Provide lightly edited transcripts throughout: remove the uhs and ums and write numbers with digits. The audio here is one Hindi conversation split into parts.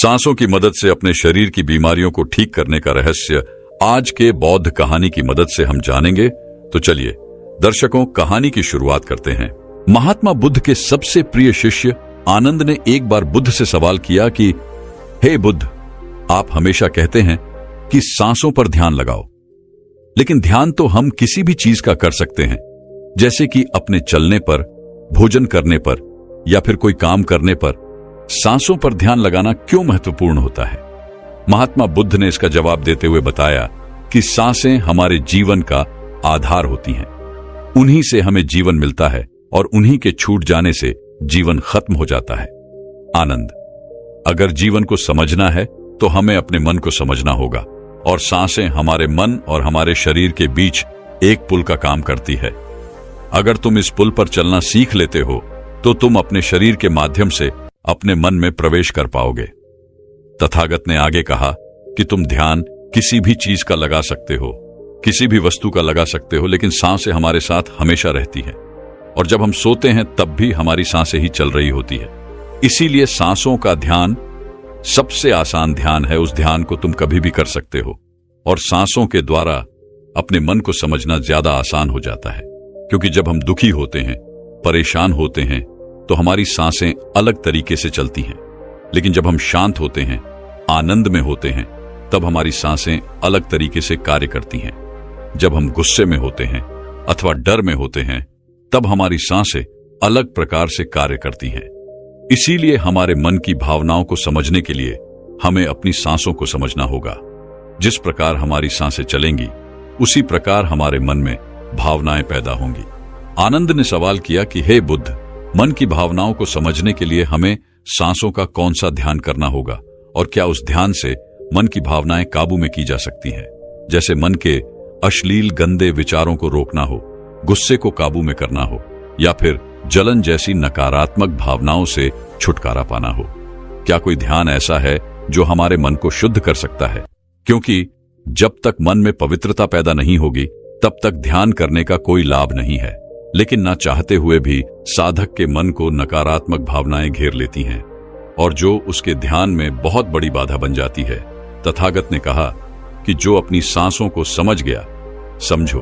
सांसों की मदद से अपने शरीर की बीमारियों को ठीक करने का रहस्य आज के बौद्ध कहानी की मदद से हम जानेंगे। तो चलिए दर्शकों, कहानी की शुरुआत करते हैं। महात्मा बुद्ध के सबसे प्रिय शिष्य आनंद ने एक बार बुद्ध से सवाल किया कि हे बुद्ध, आप हमेशा कहते हैं कि सांसों पर ध्यान लगाओ, लेकिन ध्यान तो हम किसी भी चीज का कर सकते हैं, जैसे कि अपने चलने पर, भोजन करने पर या फिर कोई काम करने पर। सांसों पर ध्यान लगाना क्यों महत्वपूर्ण होता है? महात्मा बुद्ध ने इसका जवाब देते हुए बताया कि सांसें हमारे जीवन का आधार होती हैं। उन्हीं से हमें जीवन मिलता है और उन्हीं के छूट जाने से जीवन खत्म हो जाता है। आनंद, अगर जीवन को समझना है तो हमें अपने मन को समझना होगा, और सांसें हमारे मन और हमारे शरीर के बीच एक पुल का काम करती है। अगर तुम इस पुल पर चलना सीख लेते हो तो तुम अपने शरीर के माध्यम से अपने मन में प्रवेश कर पाओगे। तथागत ने आगे कहा कि तुम ध्यान किसी भी चीज का लगा सकते हो, किसी भी वस्तु का लगा सकते हो, लेकिन सांसें हमारे साथ हमेशा रहती है, और जब हम सोते हैं तब भी हमारी सांसें ही चल रही होती है। इसीलिए सांसों का ध्यान सबसे आसान ध्यान है। उस ध्यान को तुम कभी भी कर सकते हो, और सांसों के द्वारा अपने मन को समझना ज्यादा आसान हो जाता है, क्योंकि जब हम दुखी होते हैं, परेशान होते हैं, तो हमारी सांसें अलग तरीके से चलती हैं, लेकिन जब हम शांत होते हैं, आनंद में होते हैं, तब हमारी सांसें अलग तरीके से कार्य करती हैं। जब हम गुस्से में होते हैं अथवा डर में होते हैं, तब हमारी सांसें अलग प्रकार से कार्य करती हैं। इसीलिए हमारे मन की भावनाओं को समझने के लिए हमें अपनी सांसों को समझना होगा। जिस प्रकार हमारी सांसें चलेंगी, उसी प्रकार हमारे मन में भावनाएं पैदा होंगी। आनंद ने सवाल किया कि हे बुद्ध, मन की भावनाओं को समझने के लिए हमें सांसों का कौन सा ध्यान करना होगा, और क्या उस ध्यान से मन की भावनाएं काबू में की जा सकती हैं? जैसे मन के अश्लील गंदे विचारों को रोकना हो, गुस्से को काबू में करना हो, या फिर जलन जैसी नकारात्मक भावनाओं से छुटकारा पाना हो। क्या कोई ध्यान ऐसा है जो हमारे मन को शुद्ध कर सकता है? क्योंकि जब तक मन में पवित्रता पैदा नहीं होगी, तब तक ध्यान करने का कोई लाभ नहीं है। लेकिन ना चाहते हुए भी साधक के मन को नकारात्मक भावनाएं घेर लेती हैं, और जो उसके ध्यान में बहुत बड़ी बाधा बन जाती है। तथागत ने कहा कि जो अपनी सांसों को समझ गया, समझो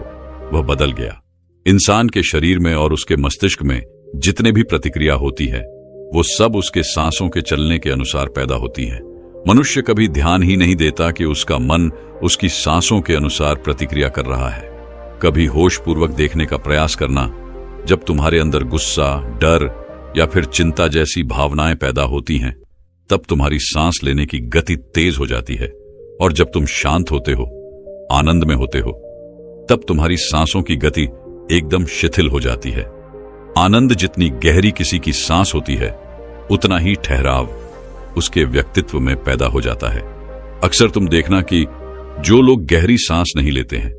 वह बदल गया। इंसान के शरीर में और उसके मस्तिष्क में जितने भी प्रतिक्रिया होती है, वो सब उसके सांसों के चलने के अनुसार पैदा होती है। मनुष्य कभी ध्यान ही नहीं देता कि उसका मन उसकी सांसों के अनुसार प्रतिक्रिया कर रहा है। कभी होशपूर्वक देखने का प्रयास करना। जब तुम्हारे अंदर गुस्सा, डर या फिर चिंता जैसी भावनाएं पैदा होती हैं, तब तुम्हारी सांस लेने की गति तेज हो जाती है, और जब तुम शांत होते हो, आनंद में होते हो, तब तुम्हारी सांसों की गति एकदम शिथिल हो जाती है। आनंद जितनी गहरी किसी की सांस होती है, उतना ही ठहराव उसके व्यक्तित्व में पैदा हो जाता है। अक्सर तुम देखना कि जो लोग गहरी सांस नहीं लेते हैं,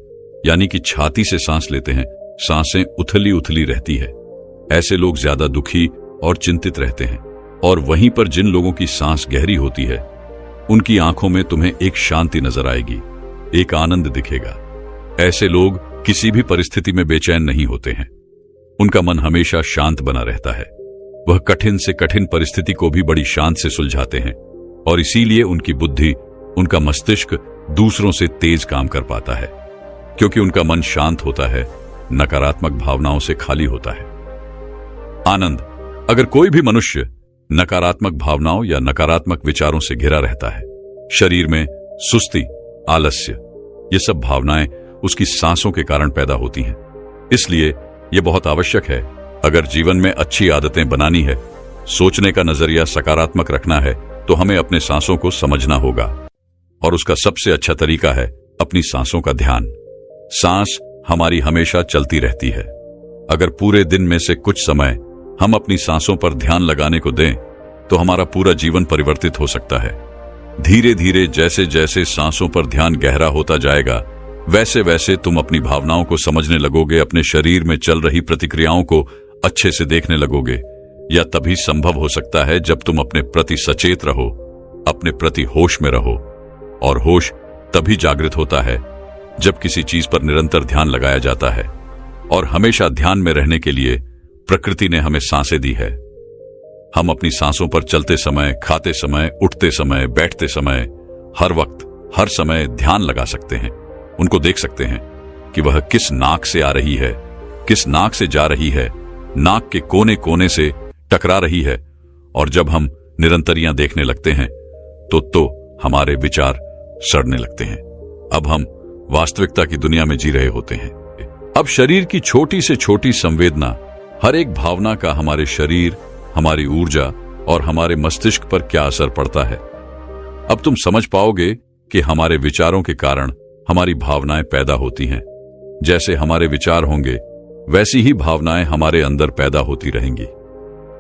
यानी कि छाती से सांस लेते हैं, सांसें उथली उथली रहती है, ऐसे लोग ज्यादा दुखी और चिंतित रहते हैं। और वहीं पर जिन लोगों की सांस गहरी होती है, उनकी आंखों में तुम्हें एक शांति नजर आएगी, एक आनंद दिखेगा। ऐसे लोग किसी भी परिस्थिति में बेचैन नहीं होते हैं। उनका मन हमेशा शांत बना रहता है। वह कठिन से कठिन परिस्थिति को भी बड़ी शांत से सुलझाते हैं, और इसीलिए उनकी बुद्धि, उनका मस्तिष्क दूसरों से तेज काम कर पाता है, क्योंकि उनका मन शांत होता है, नकारात्मक भावनाओं से खाली होता है। आनंद, अगर कोई भी मनुष्य नकारात्मक भावनाओं या नकारात्मक विचारों से घिरा रहता है, शरीर में सुस्ती, आलस्य, ये सब भावनाएं उसकी सांसों के कारण पैदा होती हैं। इसलिए यह बहुत आवश्यक है, अगर जीवन में अच्छी आदतें बनानी है, सोचने का नजरिया सकारात्मक रखना है, तो हमें अपने सांसों को समझना होगा, और उसका सबसे अच्छा तरीका है अपनी सांसों का ध्यान। सांस हमारी हमेशा चलती रहती है। अगर पूरे दिन में से कुछ समय हम अपनी सांसों पर ध्यान लगाने को दें, तो हमारा पूरा जीवन परिवर्तित हो सकता है। धीरे धीरे जैसे जैसे सांसों पर ध्यान गहरा होता जाएगा, वैसे वैसे तुम अपनी भावनाओं को समझने लगोगे, अपने शरीर में चल रही प्रतिक्रियाओं को अच्छे से देखने लगोगे। यह तभी संभव हो सकता है जब तुम अपने प्रति सचेत रहो, अपने प्रति होश में रहो, और होश तभी जागृत होता है जब किसी चीज पर निरंतर ध्यान लगाया जाता है। और हमेशा ध्यान में रहने के लिए प्रकृति ने हमें सांसें दी है। हम अपनी सांसों पर चलते समय, खाते समय, उठते समय, बैठते समय, हर वक्त, हर समय ध्यान लगा सकते हैं। उनको देख सकते हैं कि वह किस नाक से आ रही है, किस नाक से जा रही है, नाक के कोने कोने से टकरा रही है। और जब हम निरंतरियां देखने लगते हैं तो हमारे विचार सड़ने लगते हैं। अब हम वास्तविकता की दुनिया में जी रहे होते हैं। अब शरीर की छोटी से छोटी संवेदना, हर एक भावना का हमारे शरीर, हमारी ऊर्जा और हमारे मस्तिष्क पर क्या असर पड़ता है। अब तुम समझ पाओगे कि हमारे विचारों के कारण हमारी भावनाएं पैदा होती हैं। जैसे हमारे विचार होंगे वैसी ही भावनाएं हमारे अंदर पैदा होती रहेंगी।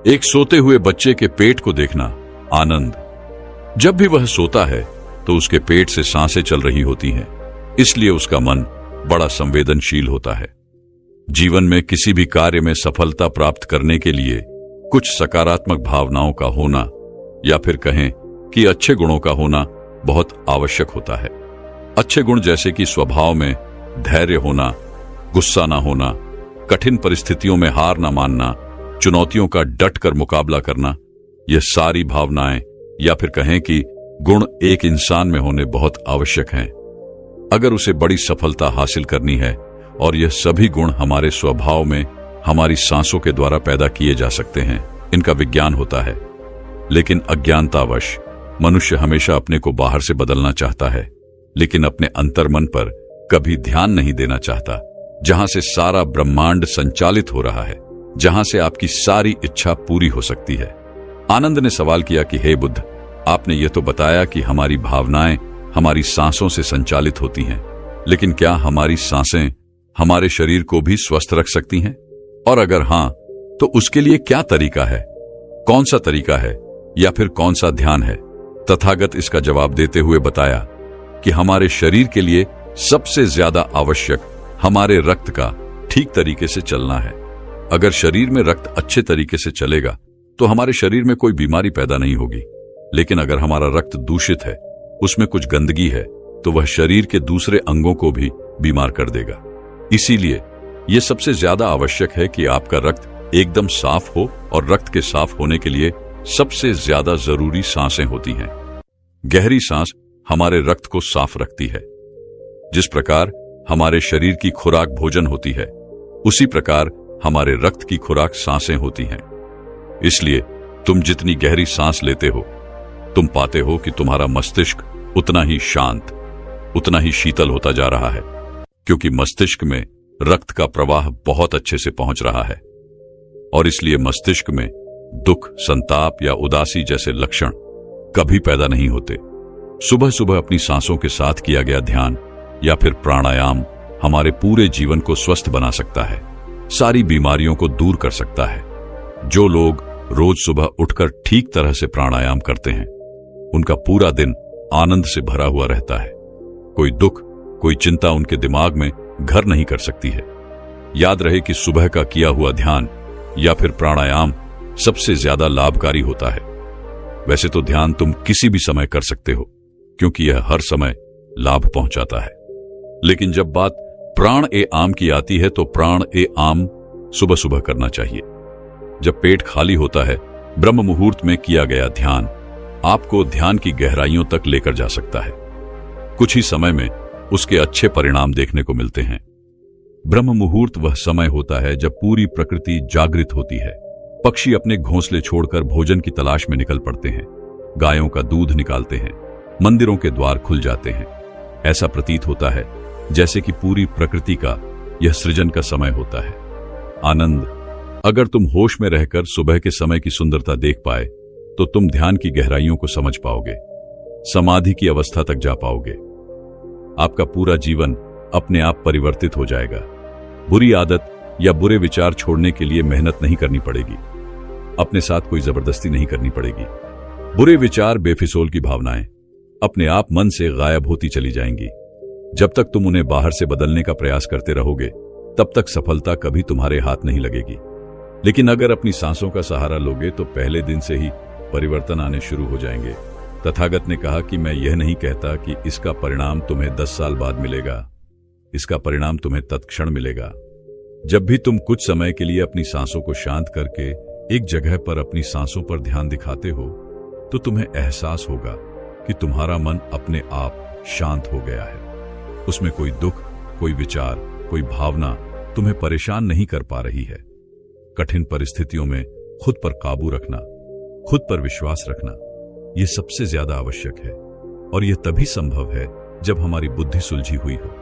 एक सोते हुए बच्चे के पेट को देखना, आनंद। जब भी वह सोता है तो उसके पेट से सांसें चल रही होती हैं, इसलिए उसका मन बड़ा संवेदनशील होता है। जीवन में किसी भी कार्य में सफलता प्राप्त करने के लिए कुछ सकारात्मक भावनाओं का होना, या फिर कहें कि अच्छे गुणों का होना बहुत आवश्यक होता है। अच्छे गुण जैसे कि स्वभाव में धैर्य होना, गुस्सा ना होना, कठिन परिस्थितियों में हार ना मानना, चुनौतियों का डट कर मुकाबला करना, यह सारी भावनाएं या फिर कहें कि गुण एक इंसान में होने बहुत आवश्यक हैं अगर उसे बड़ी सफलता हासिल करनी है। और यह सभी गुण हमारे स्वभाव में हमारी सांसों के द्वारा पैदा किए जा सकते हैं। इनका विज्ञान होता है, लेकिन अज्ञानतावश मनुष्य हमेशा अपने को बाहर से बदलना चाहता है, लेकिन अपने अंतर्मन पर कभी ध्यान नहीं देना चाहता, जहां से सारा ब्रह्मांड संचालित हो रहा है, जहां से आपकी सारी इच्छा पूरी हो सकती है। आनंद ने सवाल किया कि हे बुद्ध, आपने ये तो बताया कि हमारी भावनाएं हमारी सांसों से संचालित होती हैं, लेकिन क्या हमारी सांसें हमारे शरीर को भी स्वस्थ रख सकती हैं? और अगर हां, तो उसके लिए क्या तरीका है? कौन सा तरीका है या फिर कौन सा ध्यान है? तथागत इसका जवाब देते हुए बताया कि हमारे शरीर के लिए सबसे ज्यादा आवश्यक हमारे रक्त का ठीक तरीके से चलना है। अगर शरीर में रक्त अच्छे तरीके से चलेगा तो हमारे शरीर में कोई बीमारी पैदा नहीं होगी। लेकिन अगर हमारा रक्त दूषित है, उसमें कुछ गंदगी है, तो वह शरीर के दूसरे अंगों को भी बीमार कर देगा। इसीलिए यह सबसे ज्यादा आवश्यक है कि आपका रक्त एकदम साफ हो, और रक्त के साफ होने के लिए सबसे ज्यादा जरूरी सांसें होती हैं। गहरी सांस हमारे रक्त को साफ रखती है। जिस प्रकार हमारे शरीर की खुराक भोजन होती है, उसी प्रकार हमारे रक्त की खुराक सांसें होती हैं। इसलिए तुम जितनी गहरी सांस लेते हो, तुम पाते हो कि तुम्हारा मस्तिष्क उतना ही शांत, उतना ही शीतल होता जा रहा है, क्योंकि मस्तिष्क में रक्त का प्रवाह बहुत अच्छे से पहुंच रहा है। और इसलिए मस्तिष्क में दुख, संताप या उदासी जैसे लक्षण कभी पैदा नहीं होते। सुबह सुबह अपनी सांसों के साथ किया गया ध्यान या फिर प्राणायाम हमारे पूरे जीवन को स्वस्थ बना सकता है, सारी बीमारियों को दूर कर सकता है। जो लोग रोज सुबह उठकर ठीक तरह से प्राणायाम करते हैं, उनका पूरा दिन आनंद से भरा हुआ रहता है। कोई दुख, कोई चिंता उनके दिमाग में घर नहीं कर सकती है। याद रहे कि सुबह का किया हुआ ध्यान या फिर प्राणायाम सबसे ज्यादा लाभकारी होता है। वैसे तो ध्यान तुम किसी भी समय कर सकते हो, क्योंकि यह हर समय लाभ पहुंचाता है। लेकिन जब बात प्राण ए आम की आती है, तो प्राण ए आम सुबह सुबह करना चाहिए। जब पेट खाली होता है, ब्रह्म मुहूर्त में किया गया ध्यान आपको ध्यान की गहराइयों तक लेकर जा सकता है। कुछ ही समय में उसके अच्छे परिणाम देखने को मिलते हैं। ब्रह्म मुहूर्त वह समय होता है जब पूरी प्रकृति जागृत होती है। पक्षी अपने घोंसले छोड़कर भोजन की तलाश में निकल पड़ते हैं, गायों का दूध निकालते हैं, मंदिरों के द्वार खुल जाते हैं। ऐसा प्रतीत होता है जैसे कि पूरी प्रकृति का यह सृजन का समय होता है। आनंद, अगर तुम होश में रहकर सुबह के समय की सुंदरता देख पाए, तो तुम ध्यान की गहराइयों को समझ पाओगे, समाधि की अवस्था तक जा पाओगे। आपका पूरा जीवन अपने आप परिवर्तित हो जाएगा। बुरी आदत या बुरे विचार छोड़ने के लिए मेहनत नहीं करनी पड़ेगी, अपने साथ कोई जबरदस्ती नहीं करनी पड़ेगी। बुरे विचार, बेफिजूल की भावनाएं अपने आप मन से गायब होती चली जाएंगी। जब तक तुम उन्हें बाहर से बदलने का प्रयास करते रहोगे, तब तक सफलता कभी तुम्हारे हाथ नहीं लगेगी। लेकिन अगर अपनी सांसों का सहारा लोगे, तो पहले दिन से ही परिवर्तन आने शुरू हो जाएंगे। तथागत ने कहा कि मैं यह नहीं कहता कि इसका परिणाम तुम्हें 10 साल बाद मिलेगा, इसका परिणाम तुम्हें तत्क्षण मिलेगा। जब भी तुम कुछ समय के लिए अपनी सांसों को शांत करके एक जगह पर अपनी सांसों पर ध्यान दिखाते हो तो तुम्हें एहसास होगा कि तुम्हारा मन अपने आप शांत हो गया है। उसमें कोई दुख, कोई विचार, कोई भावना तुम्हें परेशान नहीं कर पा रही है। कठिन परिस्थितियों में खुद पर काबू रखना, खुद पर विश्वास रखना, यह सबसे ज्यादा आवश्यक है। और यह तभी संभव है जब हमारी बुद्धि सुलझी हुई हो।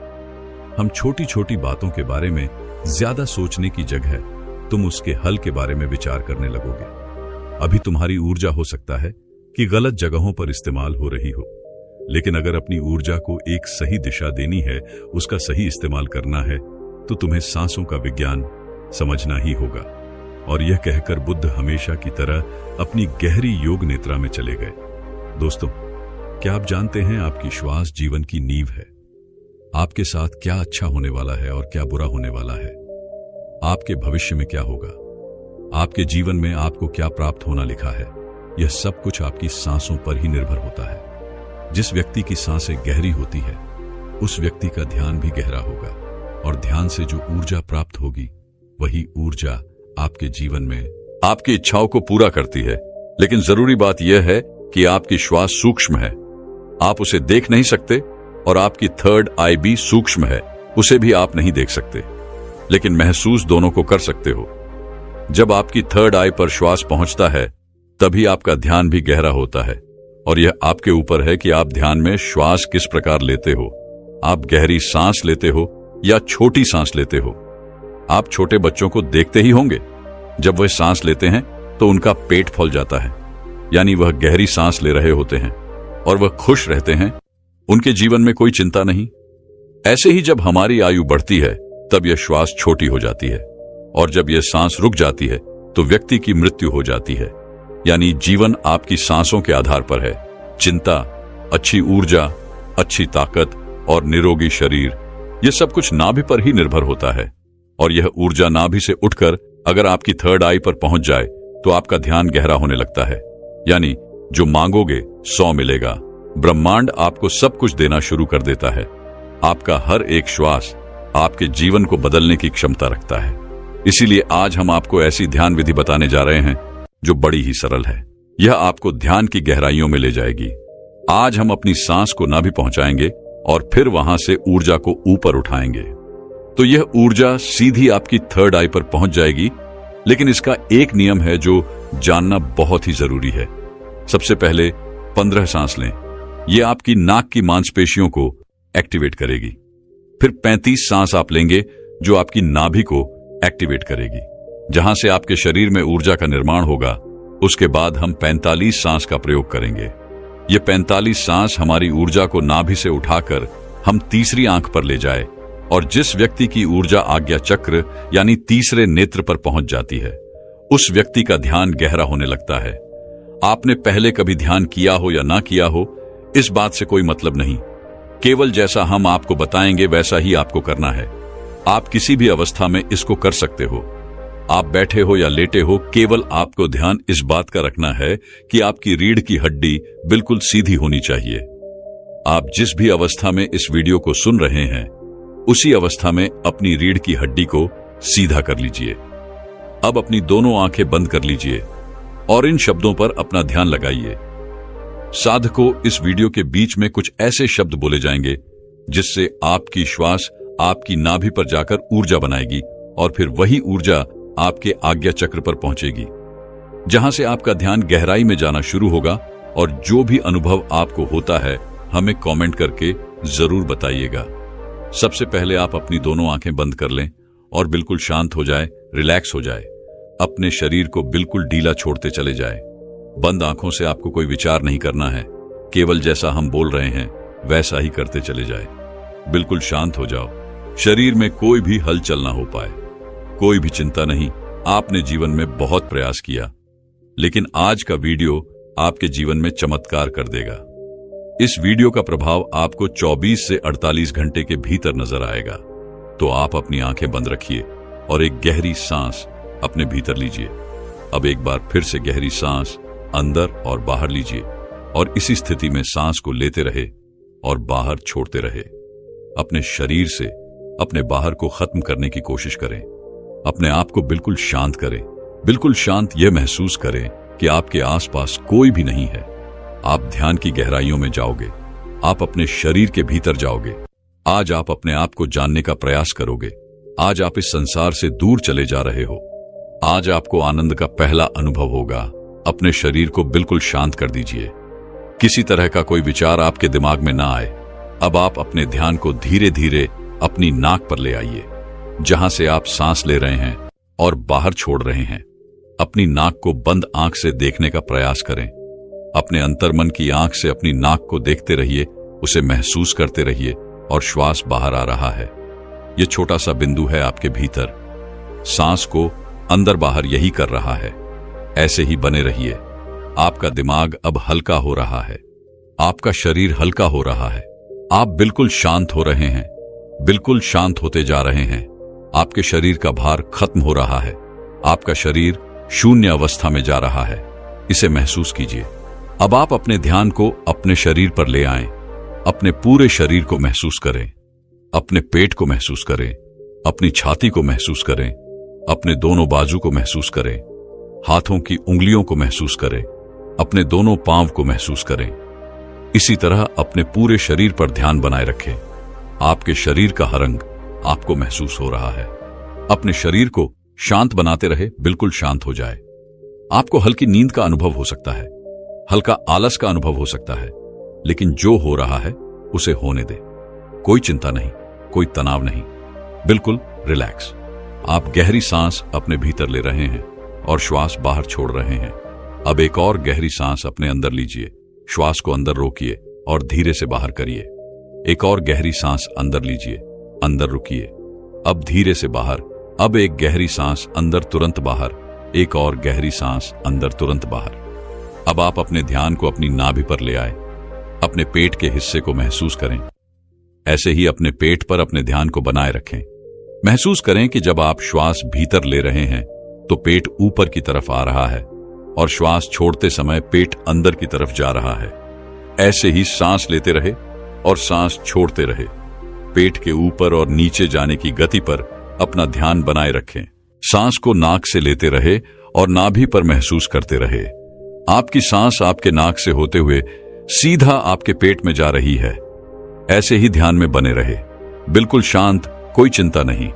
हम छोटी छोटी बातों के बारे में ज्यादा सोचने की जगह तुम उसके हल के बारे में विचार करने लगोगे। अभी तुम्हारी ऊर्जा हो सकता है कि गलत जगहों पर इस्तेमाल हो रही हो, लेकिन अगर अपनी ऊर्जा को एक सही दिशा देनी है, उसका सही इस्तेमाल करना है, तो तुम्हें सांसों का विज्ञान समझना ही होगा। और यह कहकर बुद्ध हमेशा की तरह अपनी गहरी योग निद्रा में चले गए। दोस्तों, क्या आप जानते हैं आपकी श्वास जीवन की नींव है। आपके साथ क्या अच्छा होने वाला है और क्या बुरा होने वाला है, आपके भविष्य में क्या होगा, आपके जीवन में आपको क्या प्राप्त होना लिखा है, यह सब कुछ आपकी सांसों पर ही निर्भर होता है। जिस व्यक्ति की सांसें गहरी होती है, उस व्यक्ति का ध्यान भी गहरा होगा, और ध्यान से जो ऊर्जा प्राप्त होगी, वही ऊर्जा आपके जीवन में आपकी इच्छाओं को पूरा करती है। लेकिन जरूरी बात यह है कि आपकी श्वास सूक्ष्म है, आप उसे देख नहीं सकते, और आपकी थर्ड आई भी सूक्ष्म है, उसे भी आप नहीं देख सकते, लेकिन महसूस दोनों को कर सकते हो। जब आपकी थर्ड आई पर श्वास पहुंचता है, तभी आपका ध्यान भी गहरा होता है, और यह आपके ऊपर है कि आप ध्यान में श्वास किस प्रकार लेते हो। आप गहरी सांस लेते हो या छोटी सांस लेते हो। आप छोटे बच्चों को देखते ही होंगे, जब वह सांस लेते हैं तो उनका पेट फूल जाता है, यानी वह गहरी सांस ले रहे होते हैं और वह खुश रहते हैं, उनके जीवन में कोई चिंता नहीं। ऐसे ही जब हमारी आयु बढ़ती है, तब यह श्वास छोटी हो जाती है, और जब यह सांस रुक जाती है तो व्यक्ति की मृत्यु हो जाती है। यानी जीवन आपकी सांसों के आधार पर है। चिंता, अच्छी ऊर्जा, अच्छी ताकत और निरोगी शरीर, यह सब कुछ नाभि पर ही निर्भर होता है। और यह ऊर्जा नाभि से उठकर अगर आपकी थर्ड आई पर पहुंच जाए तो आपका ध्यान गहरा होने लगता है। यानी जो मांगोगे 100 मिलेगा। ब्रह्मांड आपको सब कुछ देना शुरू कर देता है। आपका हर एक श्वास आपके जीवन को बदलने की क्षमता रखता है। इसीलिए आज हम आपको ऐसी ध्यान विधि बताने जा रहे हैं जो बड़ी ही सरल है। यह आपको ध्यान की गहराइयों में ले जाएगी। आज हम अपनी सांस को नाभि पहुंचाएंगे और फिर वहां से ऊर्जा को ऊपर उठाएंगे, तो यह ऊर्जा सीधी आपकी थर्ड आई पर पहुंच जाएगी। लेकिन इसका एक नियम है जो जानना बहुत ही जरूरी है। सबसे पहले 15 सांस लें, यह आपकी नाक की मांसपेशियों को एक्टिवेट करेगी। फिर 35 सांस आप लेंगे जो आपकी नाभि को एक्टिवेट करेगी, जहां से आपके शरीर में ऊर्जा का निर्माण होगा। उसके बाद हम 45 सांस का प्रयोग करेंगे। ये 45 सांस हमारी ऊर्जा को नाभि से उठाकर हम तीसरी आंख पर ले जाए, और जिस व्यक्ति की ऊर्जा आज्ञा चक्र यानी तीसरे नेत्र पर पहुंच जाती है, उस व्यक्ति का ध्यान गहरा होने लगता है। आपने पहले कभी ध्यान किया हो या ना किया हो, इस बात से कोई मतलब नहीं। केवल जैसा हम आपको बताएंगे वैसा ही आपको करना है। आप किसी भी अवस्था में इसको कर सकते हो। आप बैठे हो या लेटे हो, केवल आपको ध्यान इस बात का रखना है कि आपकी रीढ़ की हड्डी बिल्कुल सीधी होनी चाहिए। आप जिस भी अवस्था में इस वीडियो को सुन रहे हैं, उसी अवस्था में अपनी रीढ़ की हड्डी को सीधा कर लीजिए। अब अपनी दोनों आंखें बंद कर लीजिए और इन शब्दों पर अपना ध्यान लगाइए। साधकों, इस वीडियो के बीच में कुछ ऐसे शब्द बोले जाएंगे जिससे आपकी श्वास आपकी नाभि पर जाकर ऊर्जा बनाएगी, और फिर वही ऊर्जा आपके आज्ञा चक्र पर पहुंचेगी, जहां से आपका ध्यान गहराई में जाना शुरू होगा। और जो भी अनुभव आपको होता है, हमें कमेंट करके जरूर बताइएगा। सबसे पहले आप अपनी दोनों आंखें बंद कर लें और बिल्कुल शांत हो जाए, रिलैक्स हो जाए। अपने शरीर को बिल्कुल ढीला छोड़ते चले जाए। बंद आंखों से आपको कोई विचार नहीं करना है, केवल जैसा हम बोल रहे हैं वैसा ही करते चले जाए। बिल्कुल शांत हो जाओ। शरीर में कोई भी हलचल ना हो पाए। कोई भी चिंता नहीं। आपने जीवन में बहुत प्रयास किया, लेकिन आज का वीडियो आपके जीवन में चमत्कार कर देगा। इस वीडियो का प्रभाव आपको 24 से 48 घंटे के भीतर नजर आएगा। तो आप अपनी आंखें बंद रखिए और एक गहरी सांस अपने भीतर लीजिए। अब एक बार फिर से गहरी सांस अंदर और बाहर लीजिए, और इसी स्थिति में सांस को लेते रहे और बाहर छोड़ते रहे। अपने शरीर से अपने बाहर को खत्म करने की कोशिश करें। अपने आप को बिल्कुल शांत करें बिल्कुल शांत यह महसूस करें कि आपके आसपास कोई भी नहीं है। आप ध्यान की गहराइयों में जाओगे। आप अपने शरीर के भीतर जाओगे। आज आप अपने आप को जानने का प्रयास करोगे। आज आप इस संसार से दूर चले जा रहे हो। आज आपको आनंद का पहला अनुभव होगा। अपने शरीर को बिल्कुल शांत कर दीजिए। किसी तरह का कोई विचार आपके दिमाग में ना आए। अब आप अपने ध्यान को धीरे धीरे अपनी नाक पर ले आइए, जहां से आप सांस ले रहे हैं और बाहर छोड़ रहे हैं। अपनी नाक को बंद आंख से देखने का प्रयास करें। अपने अंतर्मन की आंख से अपनी नाक को देखते रहिए, उसे महसूस करते रहिए और श्वास बाहर आ रहा है। यह छोटा सा बिंदु है आपके भीतर। सांस को अंदर बाहर यही कर रहा है। ऐसे ही बने रहिए। आपका दिमाग अब हल्का हो रहा है। आपका शरीर हल्का हो रहा है। आप बिल्कुल शांत हो रहे हैं। बिल्कुल शांत होते जा रहे हैं। आपके शरीर का भार खत्म हो रहा है। आपका शरीर शून्य अवस्था में जा रहा है। इसे महसूस कीजिए। अब आप अपने ध्यान को अपने शरीर पर ले आएं। अपने पूरे शरीर को महसूस करें। अपने पेट को महसूस करें। अपनी छाती को महसूस करें। अपने दोनों बाजू को महसूस करें। हाथों की उंगलियों को महसूस करें। अपने दोनों पांव को महसूस करें। इसी तरह अपने पूरे शरीर पर ध्यान बनाए रखें। आपके शरीर का हर अंग आपको महसूस हो रहा है। अपने शरीर को शांत बनाते रहे, बिल्कुल शांत हो जाए। आपको हल्की नींद का अनुभव हो सकता है, हल्का आलस का अनुभव हो सकता है, लेकिन जो हो रहा है उसे होने दे। कोई चिंता नहीं, कोई तनाव नहीं, बिल्कुल रिलैक्स। आप गहरी सांस अपने भीतर ले रहे हैं और श्वास बाहर छोड़ रहे हैं। अब एक और गहरी सांस अपने अंदर लीजिए। श्वास को अंदर रोकिए और धीरे से बाहर करिए। एक और गहरी सांस अंदर लीजिए, अंदर रुकिए, अब धीरे से बाहर। अब एक गहरी सांस अंदर, तुरंत बाहर। एक और गहरी सांस अंदर, तुरंत बाहर। अब आप अपने ध्यान को अपनी नाभि पर ले आए। अपने पेट के हिस्से को महसूस करें। ऐसे ही अपने पेट पर अपने ध्यान को बनाए रखें। महसूस करें कि जब आप श्वास भीतर ले रहे हैं तो पेट ऊपर की तरफ आ रहा है और श्वास छोड़ते समय पेट अंदर की तरफ जा रहा है। ऐसे ही सांस लेते रहे और सांस छोड़ते रहे। पेट के ऊपर और नीचे जाने की गति पर अपना ध्यान बनाए रखें। सांस को नाक से लेते रहे और नाभि पर महसूस करते रहे। आपकी सांस आपके नाक से होते हुए सीधा आपके पेट में जा रही है। ऐसे ही ध्यान में बने रहे, बिल्कुल शांत, कोई चिंता नहीं,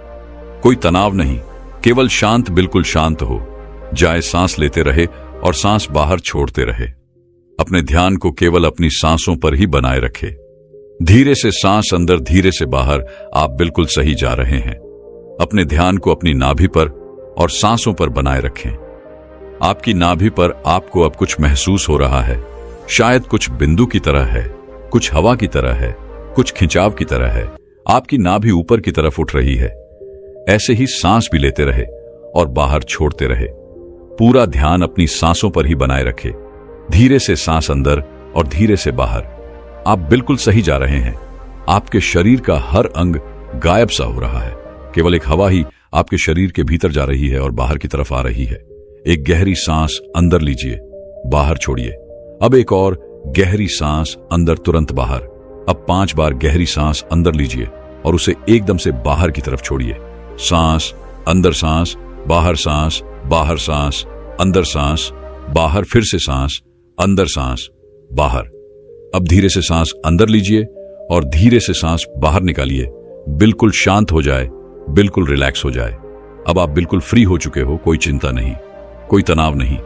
कोई तनाव नहीं, केवल शांत, बिल्कुल शांत हो जाए। सांस लेते रहे और सांस बाहर छोड़ते रहे। अपने ध्यान को केवल अपनी सांसों पर ही बनाए रखे। धीरे से सांस अंदर, धीरे से बाहर। आप बिल्कुल सही जा रहे हैं। अपने ध्यान को अपनी नाभि पर और सांसों पर बनाए रखें। आपकी नाभि पर आपको अब कुछ महसूस हो रहा है। शायद कुछ बिंदु की तरह है, कुछ हवा की तरह है, कुछ खिंचाव की तरह है। आपकी नाभि ऊपर की तरफ उठ रही है। ऐसे ही सांस भी लेते रहे और बाहर छोड़ते रहे। पूरा ध्यान अपनी सांसों पर ही बनाए रखे। धीरे से सांस अंदर और धीरे से बाहर। आप बिल्कुल सही जा रहे हैं। आपके शरीर का हर अंग गायब सा हो रहा है। केवल एक हवा ही आपके शरीर के भीतर जा रही है और बाहर की तरफ आ रही है। एक गहरी सांस अंदर लीजिए, बाहर छोड़िए। अब एक और गहरी सांस अंदर, तुरंत बाहर। अब 5 बार गहरी सांस अंदर लीजिए और उसे एकदम से बाहर की तरफ छोड़िए। सांस अंदर, सांस बाहर, सांस बाहर, सांस अंदर, सांस बाहर, फिर से सांस अंदर, सांस बाहर। अब धीरे से सांस अंदर लीजिए और धीरे से सांस बाहर निकालिए। बिल्कुल शांत हो जाए, बिल्कुल रिलैक्स हो जाए। अब आप बिल्कुल फ्री हो चुके हो। कोई चिंता नहीं, कोई तनाव नहीं।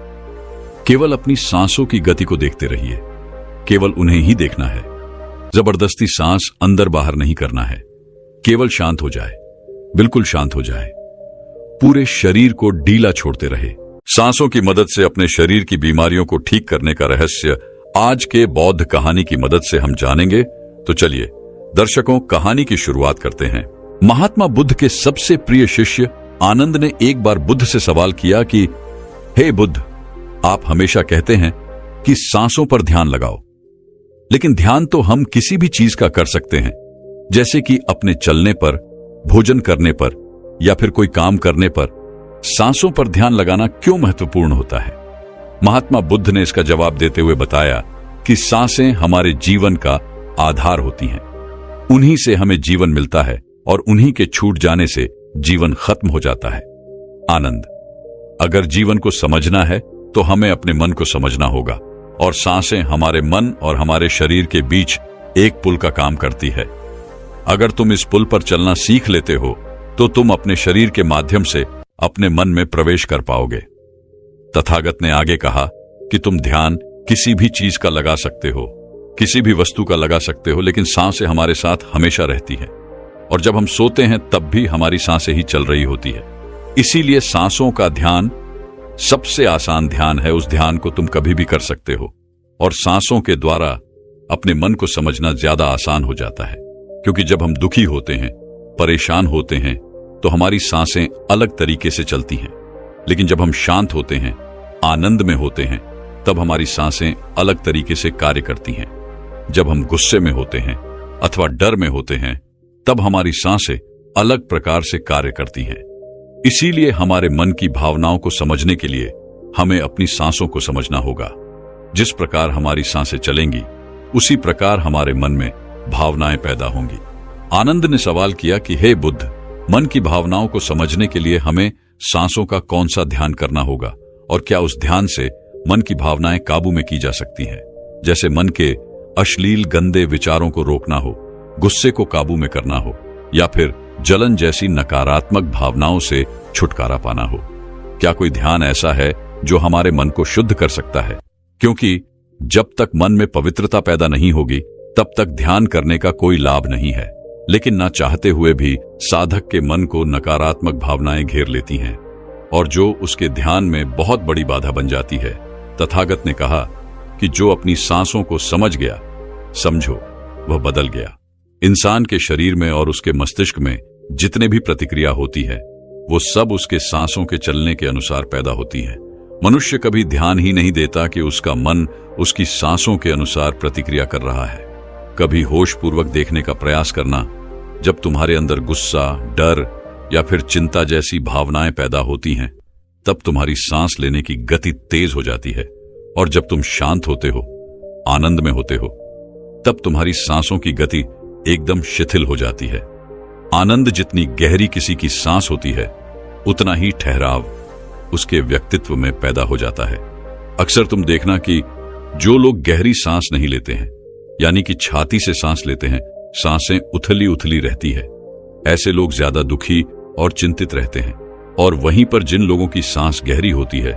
केवल अपनी सांसों की गति को देखते रहिए। केवल उन्हें ही देखना है। जबरदस्ती सांस अंदर बाहर नहीं करना है। केवल शांत हो जाए, बिल्कुल शांत हो जाए। पूरे शरीर को ढीला छोड़ते रहे। सांसों की मदद से अपने शरीर की बीमारियों को ठीक करने का रहस्य आज के बौद्ध कहानी की मदद से हम जानेंगे। तो चलिए दर्शकों, कहानी की शुरुआत करते हैं। महात्मा बुद्ध के सबसे प्रिय शिष्य आनंद ने एक बार बुद्ध से सवाल किया कि हे बुद्ध, आप हमेशा कहते हैं कि सांसों पर ध्यान लगाओ, लेकिन ध्यान तो हम किसी भी चीज का कर सकते हैं, जैसे कि अपने चलने पर, भोजन करने पर या फिर कोई काम करने पर। सांसों पर ध्यान लगाना क्यों महत्वपूर्ण होता है? महात्मा बुद्ध ने इसका जवाब देते हुए बताया कि सांसें हमारे जीवन का आधार होती हैं। उन्हीं से हमें जीवन मिलता है और उन्हीं के छूट जाने से जीवन खत्म हो जाता है। आनंद, अगर जीवन को समझना है तो हमें अपने मन को समझना होगा, और सांसें हमारे मन और हमारे शरीर के बीच एक पुल का काम करती है। अगर तुम इस पुल पर चलना सीख लेते हो तो तुम अपने शरीर के माध्यम से अपने मन में प्रवेश कर पाओगे। तथागत ने आगे कहा कि तुम ध्यान किसी भी चीज का लगा सकते हो, किसी भी वस्तु का लगा सकते हो, लेकिन सांसें हमारे साथ हमेशा रहती हैं, और जब हम सोते हैं तब भी हमारी सांसें ही चल रही होती है। इसीलिए सांसों का ध्यान सबसे आसान ध्यान है। उस ध्यान को तुम कभी भी कर सकते हो, और सांसों के द्वारा अपने मन को समझना ज्यादा आसान हो जाता है, क्योंकि जब हम दुखी होते हैं, परेशान होते हैं, तो हमारी सांसें अलग तरीके से चलती हैं, लेकिन जब हम शांत होते हैं, आनंद में होते हैं, तब हमारी सांसें अलग तरीके से कार्य करती हैं। जब हम गुस्से में होते हैं अथवा डर में होते हैं, तब हमारी सांसें अलग प्रकार से कार्य करती हैं। इसीलिए हमारे मन की भावनाओं को समझने के लिए हमें अपनी सांसों को समझना होगा। जिस प्रकार हमारी सांसें चलेंगी, उसी प्रकार हमारे मन में भावनाएं पैदा होंगी। आनंद ने सवाल किया कि हे बुद्ध, मन की भावनाओं को समझने के लिए हमें सांसों का कौन सा ध्यान करना होगा, और क्या उस ध्यान से मन की भावनाएं काबू में की जा सकती हैं? जैसे मन के अश्लील गंदे विचारों को रोकना हो, गुस्से को काबू में करना हो, या फिर जलन जैसी नकारात्मक भावनाओं से छुटकारा पाना हो। क्या कोई ध्यान ऐसा है जो हमारे मन को शुद्ध कर सकता है? क्योंकि जब तक मन में पवित्रता पैदा नहीं होगी, तब तक ध्यान करने का कोई लाभ नहीं है। लेकिन ना चाहते हुए भी साधक के मन को नकारात्मक भावनाएं घेर लेती हैं, और जो उसके ध्यान में बहुत बड़ी बाधा बन जाती है। तथागत ने कहा कि जो अपनी सांसों को समझ गया, समझो वह बदल गया। इंसान के शरीर में और उसके मस्तिष्क में जितने भी प्रतिक्रिया होती है, वो सब उसके सांसों के चलने के अनुसार पैदा होती है। मनुष्य कभी ध्यान ही नहीं देता कि उसका मन उसकी सांसों के अनुसार प्रतिक्रिया कर रहा है। कभी होशपूर्वक देखने का प्रयास करना, जब तुम्हारे अंदर गुस्सा, डर या फिर चिंता जैसी भावनाएं पैदा होती हैं, तब तुम्हारी सांस लेने की गति तेज हो जाती है, और जब तुम शांत होते हो, आनंद में होते हो, तब तुम्हारी सांसों की गति एकदम शिथिल हो जाती है। आनंद जितनी गहरी किसी की सांस होती है, उतना ही ठहराव उसके व्यक्तित्व में पैदा हो जाता है। अक्सर तुम देखना कि जो लोग गहरी सांस नहीं लेते हैं, यानी कि छाती से सांस लेते हैं, सांसें उथली उथली रहती है, ऐसे लोग ज्यादा दुखी और चिंतित रहते हैं। और वहीं पर जिन लोगों की सांस गहरी होती है,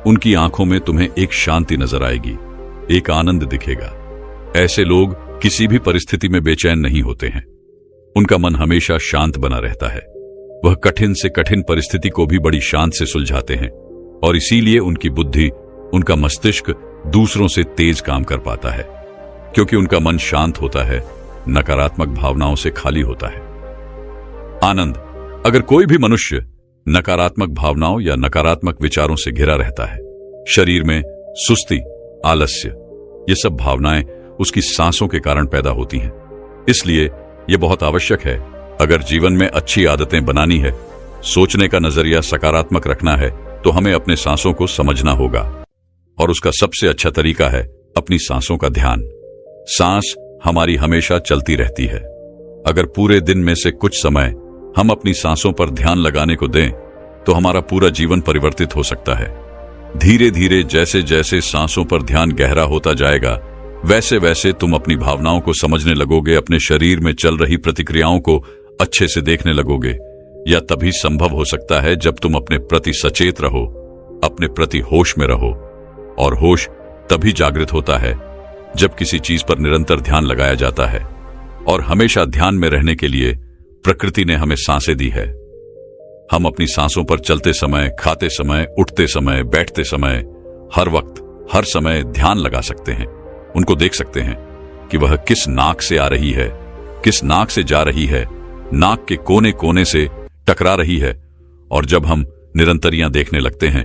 उनकी आंखों में तुम्हें एक शांति नजर आएगी, एक आनंद दिखेगा। ऐसे लोग किसी भी परिस्थिति में बेचैन नहीं होते हैं, उनका मन हमेशा शांत बना रहता है। वह कठिन से कठिन परिस्थिति को भी बड़ी शांत से सुलझाते हैं, और इसीलिए उनकी बुद्धि, उनका मस्तिष्क दूसरों से तेज काम कर पाता है, क्योंकि उनका मन शांत होता है, नकारात्मक भावनाओं से खाली होता है। आनंद। अगर कोई भी मनुष्य नकारात्मक भावनाओं या नकारात्मक विचारों से घिरा रहता है, शरीर में सुस्ती, आलस्य, ये सब भावनाएं उसकी सांसों के कारण पैदा होती हैं। इसलिए यह बहुत आवश्यक है, अगर जीवन में अच्छी आदतें बनानी है, सोचने का नजरिया सकारात्मक रखना है, तो हमें अपने सांसों को समझना होगा, और उसका सबसे अच्छा तरीका है अपनी सांसों का ध्यान। सांस हमारी हमेशा चलती रहती है। अगर पूरे दिन में से कुछ समय हम अपनी सांसों पर ध्यान लगाने को दें, तो हमारा पूरा जीवन परिवर्तित हो सकता है। धीरे धीरे जैसे जैसे सांसों पर ध्यान गहरा होता जाएगा, वैसे वैसे तुम अपनी भावनाओं को समझने लगोगे, अपने शरीर में चल रही प्रतिक्रियाओं को अच्छे से देखने लगोगे। यह तभी संभव हो सकता है जब तुम अपने प्रति सचेत रहो, अपने प्रति होश में रहो, और होश तभी जागृत होता है जब किसी चीज पर निरंतर ध्यान लगाया जाता है। और हमेशा ध्यान में रहने के लिए प्रकृति ने हमें सांसें दी है। हम अपनी सांसों पर चलते समय, खाते समय, उठते समय, बैठते समय, हर वक्त, हर समय ध्यान लगा सकते हैं। उनको देख सकते हैं कि वह किस नाक से आ रही है, किस नाक से जा रही है, नाक के कोने कोने से टकरा रही है। और जब हम निरंतरियां देखने लगते हैं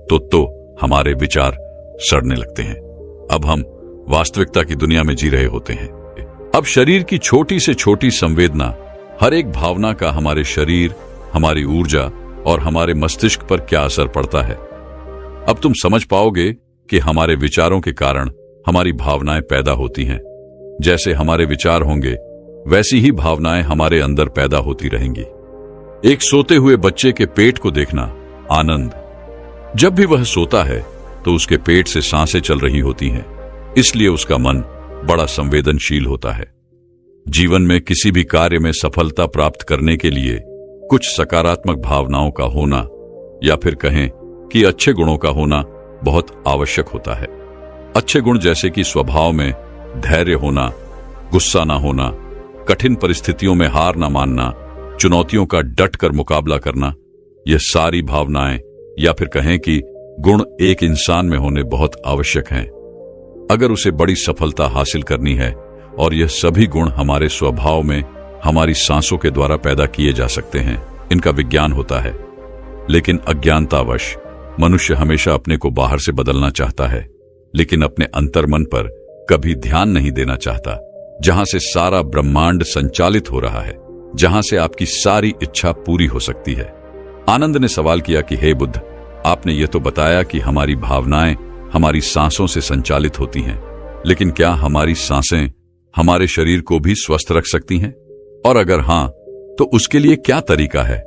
तो हमारे विचार सड़ने लगते हैं। अब हम वास्तविकता की दुनिया में जी रहे होते हैं। अब शरीर की छोटी से छोटी संवेदना, हर एक भावना का हमारे शरीर, हमारी ऊर्जा और हमारे मस्तिष्क पर क्या असर पड़ता है। अब तुम समझ पाओगे कि हमारे विचारों के कारण हमारी भावनाएं पैदा होती हैं। जैसे हमारे विचार होंगे, वैसी ही भावनाएं हमारे अंदर पैदा होती रहेंगी। एक सोते हुए बच्चे के पेट को देखना आनंद, जब भी वह सोता है तो उसके पेट से सांसें चल रही होती हैं, इसलिए उसका मन बड़ा संवेदनशील होता है। जीवन में किसी भी कार्य में सफलता प्राप्त करने के लिए कुछ सकारात्मक भावनाओं का होना या फिर कहें कि अच्छे गुणों का होना बहुत आवश्यक होता है। अच्छे गुण जैसे कि स्वभाव में धैर्य होना, गुस्सा ना होना, कठिन परिस्थितियों में हार ना मानना, चुनौतियों का डट कर मुकाबला करना, यह सारी भावनाएं या फिर कहें कि गुण एक इंसान में होने बहुत आवश्यक हैं अगर उसे बड़ी सफलता हासिल करनी है। और यह सभी गुण हमारे स्वभाव में हमारी सांसों के द्वारा पैदा किए जा सकते हैं। इनका विज्ञान होता है, लेकिन अज्ञानतावश मनुष्य हमेशा अपने को बाहर से बदलना चाहता है, लेकिन अपने अंतर्मन पर कभी ध्यान नहीं देना चाहता, जहां से सारा ब्रह्मांड संचालित हो रहा है, जहां से आपकी सारी इच्छा पूरी हो सकती है। आनंद ने सवाल किया कि हे बुद्ध, आपने ये तो बताया कि हमारी भावनाएं हमारी सांसों से संचालित होती हैं, लेकिन क्या हमारी सांसें हमारे शरीर को भी स्वस्थ रख सकती हैं? और अगर हां, तो उसके लिए क्या तरीका है?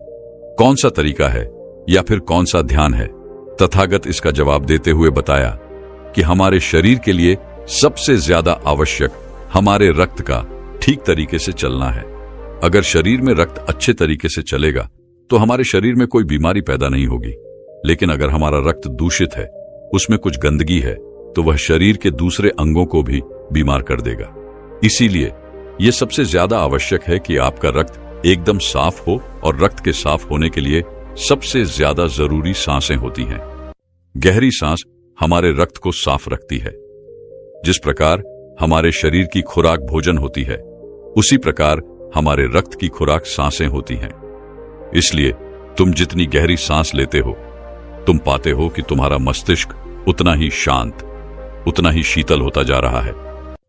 कौन सा तरीका है या फिर कौन सा ध्यान है? तथागत इसका जवाब देते हुए बताया कि हमारे शरीर के लिए सबसे ज्यादा आवश्यक हमारे रक्त का ठीक तरीके से चलना है। अगर शरीर में रक्त अच्छे तरीके से चलेगा तो हमारे शरीर में कोई बीमारी पैदा नहीं होगी, लेकिन अगर हमारा रक्त दूषित है, उसमें कुछ गंदगी है, तो वह शरीर के दूसरे अंगों को भी बीमार कर देगा। इसीलिए यह सबसे ज्यादा आवश्यक है कि आपका रक्त एकदम साफ हो, और रक्त के साफ होने के लिए सबसे ज्यादा जरूरी सांसें होती हैं। गहरी सांस हमारे रक्त को साफ रखती है। जिस प्रकार हमारे शरीर की खुराक भोजन होती है, उसी प्रकार हमारे रक्त की खुराक सांसें होती हैं। इसलिए तुम जितनी गहरी सांस लेते हो, तुम पाते हो कि तुम्हारा मस्तिष्क उतना ही शांत, उतना ही शीतल होता जा रहा है,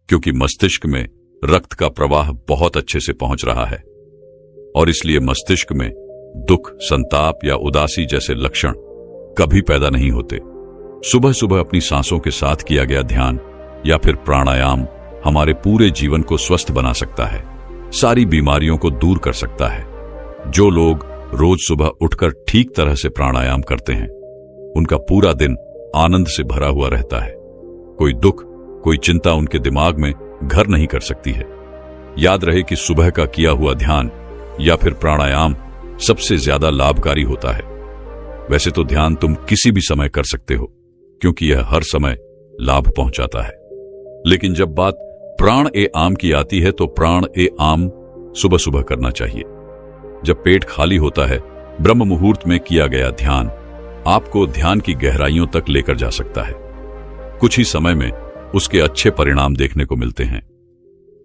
क्योंकि मस्तिष्क में रक्त का प्रवाह बहुत अच्छे से पहुंच रहा है। और इसलिए मस्तिष्क में दुख, संताप या उदासी जैसे लक्षण कभी पैदा नहीं होते। सुबह सुबह अपनी सांसों के साथ किया गया ध्यान या फिर प्राणायाम हमारे पूरे जीवन को स्वस्थ बना सकता है, सारी बीमारियों को दूर कर सकता है। जो लोग रोज सुबह उठकर ठीक तरह से प्राणायाम करते हैं, उनका पूरा दिन आनंद से भरा हुआ रहता है। कोई दुख, कोई चिंता उनके दिमाग में घर नहीं कर सकती है। याद रहे कि सुबह का किया हुआ ध्यान या फिर प्राणायाम सबसे ज्यादा लाभकारी होता है। वैसे तो ध्यान तुम किसी भी समय कर सकते हो, क्योंकि यह हर समय लाभ पहुंचाता है। लेकिन जब बात प्राण ए आम की आती है, तो प्राण ए आम सुबह सुबह करना चाहिए। जब पेट खाली होता है, ब्रह्म मुहूर्त में किया गया ध्यान आपको ध्यान की गहराइयों तक लेकर जा सकता है। कुछ ही समय में उसके अच्छे परिणाम देखने को मिलते हैं।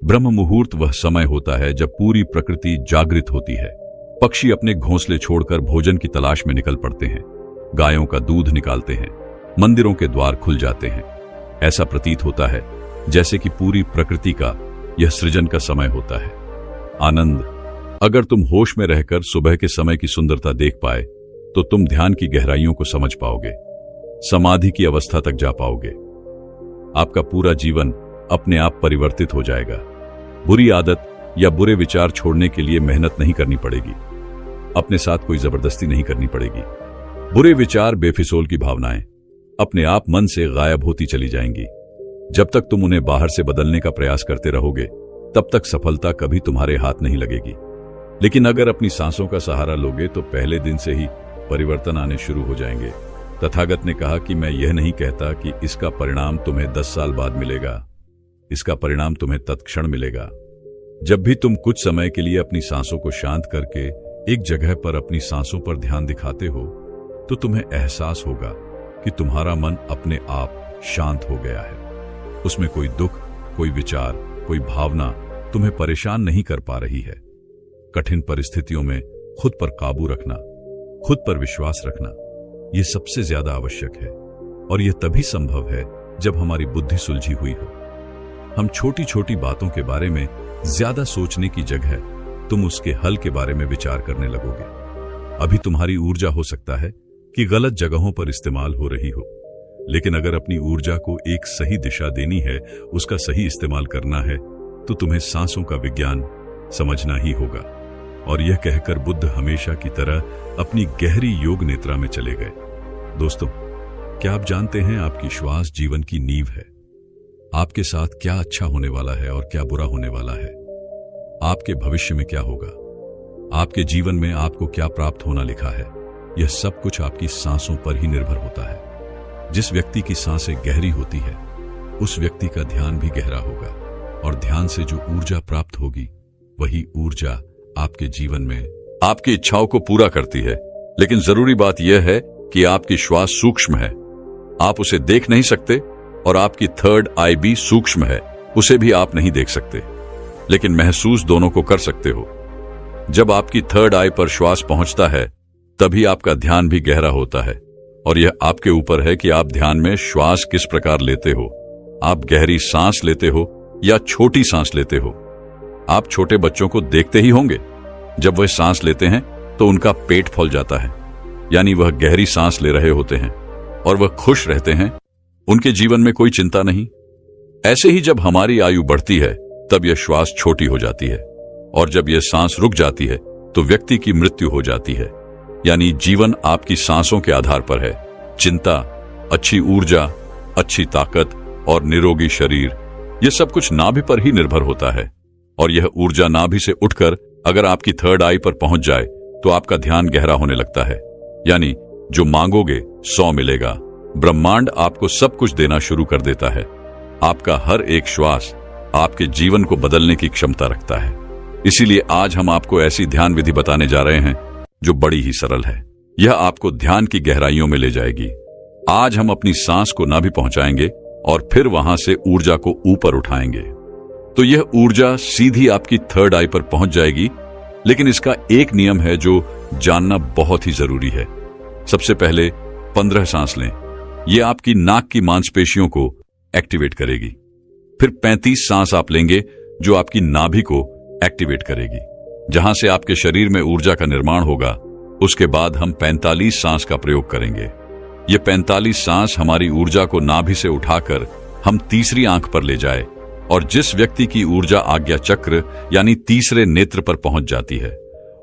ब्रह्म मुहूर्त वह समय होता है जब पूरी प्रकृति जागृत होती है। पक्षी अपने घोंसले छोड़कर भोजन की तलाश में निकल पड़ते हैं, गायों का दूध निकालते हैं, मंदिरों के द्वार खुल जाते हैं। ऐसा प्रतीत होता है जैसे कि पूरी प्रकृति का यह सृजन का समय होता है। आनंद, अगर तुम होश में रहकर सुबह के समय की सुंदरता देख पाए, तो तुम ध्यान की गहराइयों को समझ पाओगे, समाधि की अवस्था तक जा पाओगे। आपका पूरा जीवन अपने आप परिवर्तित हो जाएगा। बुरी आदत या बुरे विचार छोड़ने के लिए मेहनत नहीं करनी पड़ेगी, अपने साथ कोई जबरदस्ती नहीं करनी पड़ेगी। बुरे विचार, बेफिजूल की भावनाएं अपने आप मन से गायब होती चली जाएंगी। जब तक तुम उन्हें बाहर से बदलने का प्रयास करते रहोगे, तब तक सफलता कभी तुम्हारे हाथ नहीं लगेगी। लेकिन अगर अपनी सांसों का सहारा लोगे, तो पहले दिन से ही परिवर्तन आने शुरू हो जाएंगे। तथागत ने कहा कि मैं यह नहीं कहता कि इसका परिणाम तुम्हें 10 साल बाद मिलेगा, इसका परिणाम तुम्हें तत्क्षण मिलेगा। जब भी तुम कुछ समय के लिए अपनी सांसों को शांत करके एक जगह पर अपनी सांसों पर ध्यान दिखाते हो, तो तुम्हें एहसास होगा कि तुम्हारा मन अपने आप शांत हो गया है। उसमें कोई दुख, कोई विचार, कोई भावना तुम्हें परेशान नहीं कर पा रही है। कठिन परिस्थितियों में खुद पर काबू रखना, खुद पर विश्वास रखना, यह सबसे ज्यादा आवश्यक है। और यह तभी संभव है जब हमारी बुद्धि सुलझी हुई हो। हम छोटी छोटी बातों के बारे में ज्यादा सोचने की जगह तुम उसके हल के बारे में विचार करने लगोगे। अभी तुम्हारी ऊर्जा हो सकता है कि गलत जगहों पर इस्तेमाल हो रही हो, लेकिन अगर अपनी ऊर्जा को एक सही दिशा देनी है, उसका सही इस्तेमाल करना है, तो तुम्हें सांसों का विज्ञान समझना ही होगा। और यह कहकर बुद्ध हमेशा की तरह अपनी गहरी योग निद्रा में चले गए। दोस्तों, क्या आप जानते हैं आपकी श्वास जीवन की नींव है। आपके साथ क्या अच्छा होने वाला है और क्या बुरा होने वाला है, आपके भविष्य में क्या होगा, आपके जीवन में आपको क्या प्राप्त होना लिखा है, यह सब कुछ आपकी सांसों पर ही निर्भर होता है। जिस व्यक्ति की सांसें गहरी होती है उस व्यक्ति का ध्यान भी गहरा होगा और ध्यान से जो ऊर्जा प्राप्त होगी वही ऊर्जा आपके जीवन में आपकी इच्छाओं को पूरा करती है। लेकिन जरूरी बात यह है कि आपकी श्वास सूक्ष्म है, आप उसे देख नहीं सकते, और आपकी थर्ड आई भी सूक्ष्म है, उसे भी आप नहीं देख सकते, लेकिन महसूस दोनों को कर सकते हो। जब आपकी थर्ड आई पर श्वास पहुंचता है तभी आपका ध्यान भी गहरा होता है, और यह आपके ऊपर है कि आप ध्यान में श्वास किस प्रकार लेते हो। आप गहरी सांस लेते हो या छोटी सांस लेते हो। आप छोटे बच्चों को देखते ही होंगे, जब वह सांस लेते हैं तो उनका पेट फूल जाता है, यानी वह गहरी सांस ले रहे होते हैं और वह खुश रहते हैं, उनके जीवन में कोई चिंता नहीं। ऐसे ही जब हमारी आयु बढ़ती है तब यह श्वास छोटी हो जाती है, और जब यह सांस रुक जाती है तो व्यक्ति की मृत्यु हो जाती है। यानी जीवन आपकी सांसों के आधार पर है। चिंता, अच्छी ऊर्जा, अच्छी ताकत और निरोगी शरीर, यह सब कुछ नाभि पर ही निर्भर होता है। और यह ऊर्जा नाभि से उठकर अगर आपकी थर्ड आई पर पहुंच जाए तो आपका ध्यान गहरा होने लगता है। यानी जो मांगोगे 100 मिलेगा। ब्रह्मांड आपको सब कुछ देना शुरू कर देता है। आपका हर एक श्वास आपके जीवन को बदलने की क्षमता रखता है। इसीलिए आज हम आपको ऐसी ध्यान विधि बताने जा रहे हैं जो बड़ी ही सरल है। यह आपको ध्यान की गहराइयों में ले जाएगी। आज हम अपनी सांस को नाभि पहुंचाएंगे और फिर वहां से ऊर्जा को ऊपर उठाएंगे, तो यह ऊर्जा सीधी आपकी थर्ड आई पर पहुंच जाएगी। लेकिन इसका एक नियम है जो जानना बहुत ही जरूरी है। सबसे पहले 15 सांस लें, यह आपकी नाक की मांसपेशियों को एक्टिवेट करेगी। फिर 35 सांस आप लेंगे जो आपकी नाभि को एक्टिवेट करेगी, जहां से आपके शरीर में ऊर्जा का निर्माण होगा। उसके बाद हम 45 सांस का प्रयोग करेंगे। ये 45 सांस हमारी ऊर्जा को नाभि से उठाकर हम तीसरी आंख पर ले जाए, और जिस व्यक्ति की ऊर्जा आज्ञा चक्र यानी तीसरे नेत्र पर पहुंच जाती है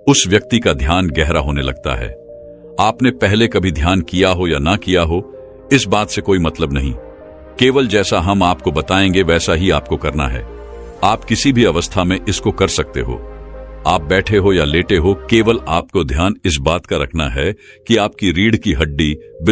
उस व्यक्ति का ध्यान गहरा होने लगता है। आपने पहले कभी ध्यान किया हो या ना किया हो, इस बात से कोई मतलब नहीं। केवल जैसा हम आपको बताएंगे वैसा ही आपको करना है। आप किसी भी अवस्था में इसको कर सकते हो। आप बैठे हो या लेटे हो, केवल आपको ध्यान इस बात का रखना है कि आपकी रीढ़ की हड्डी बिल्कुल